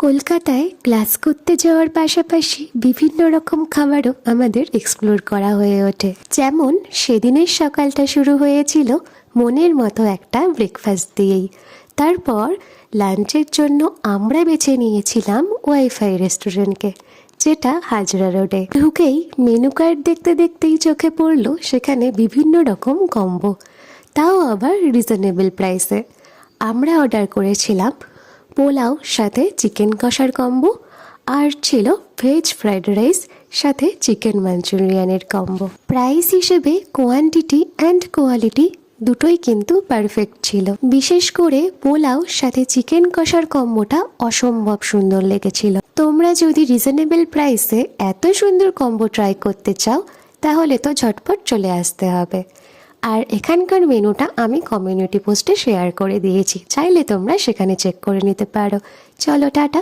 কলকাতায় ক্লাস করতে যাওয়ার পাশাপাশি বিভিন্ন রকম খাবারও আমাদের এক্সপ্লোর করা হয়ে ওঠে। যেমন সেদিনের সকালটা শুরু হয়েছিল মনের মতো একটা ব্রেকফাস্ট দিয়েই। তারপর লাঞ্চের জন্য আমরা বেছে নিয়েছিলাম ওয়াইফাই রেস্টুরেন্টকে, যেটা হাজরা রোডে। ঢুকেই মেনু কার্ড দেখতে দেখতেই চোখে পড়লো সেখানে বিভিন্ন রকম কম্বো, তাও আবার রিজনেবল প্রাইসে। আমরা অর্ডার করেছিলাম পোলাও সাথে চিকেন কষার কম্বো, আর ছিল ভেজ ফ্রাইড রাইস সাথে চিকেন মাঞ্চুরিয়ানের কম্বো। প্রাইস হিসেবে কোয়ান্টিটি অ্যান্ড কোয়ালিটি দুটোই কিন্তু পারফেক্ট ছিল। বিশেষ করে পোলাও সাথে চিকেন কষার কম্বোটা অসম্ভব সুন্দর লেগেছিল। তোমরা যদি রিজনেবল প্রাইসে এত সুন্দর কম্বো ট্রাই করতে চাও তাহলে তো ঝটপট চলে আসতে হবে। আর এখানকার মেনুটা আমি কমিউনিটি পোস্টে শেয়ার করে দিয়েছি, চাইলে তোমরা সেখানে চেক করে নিতে পারো। চলো টাটা।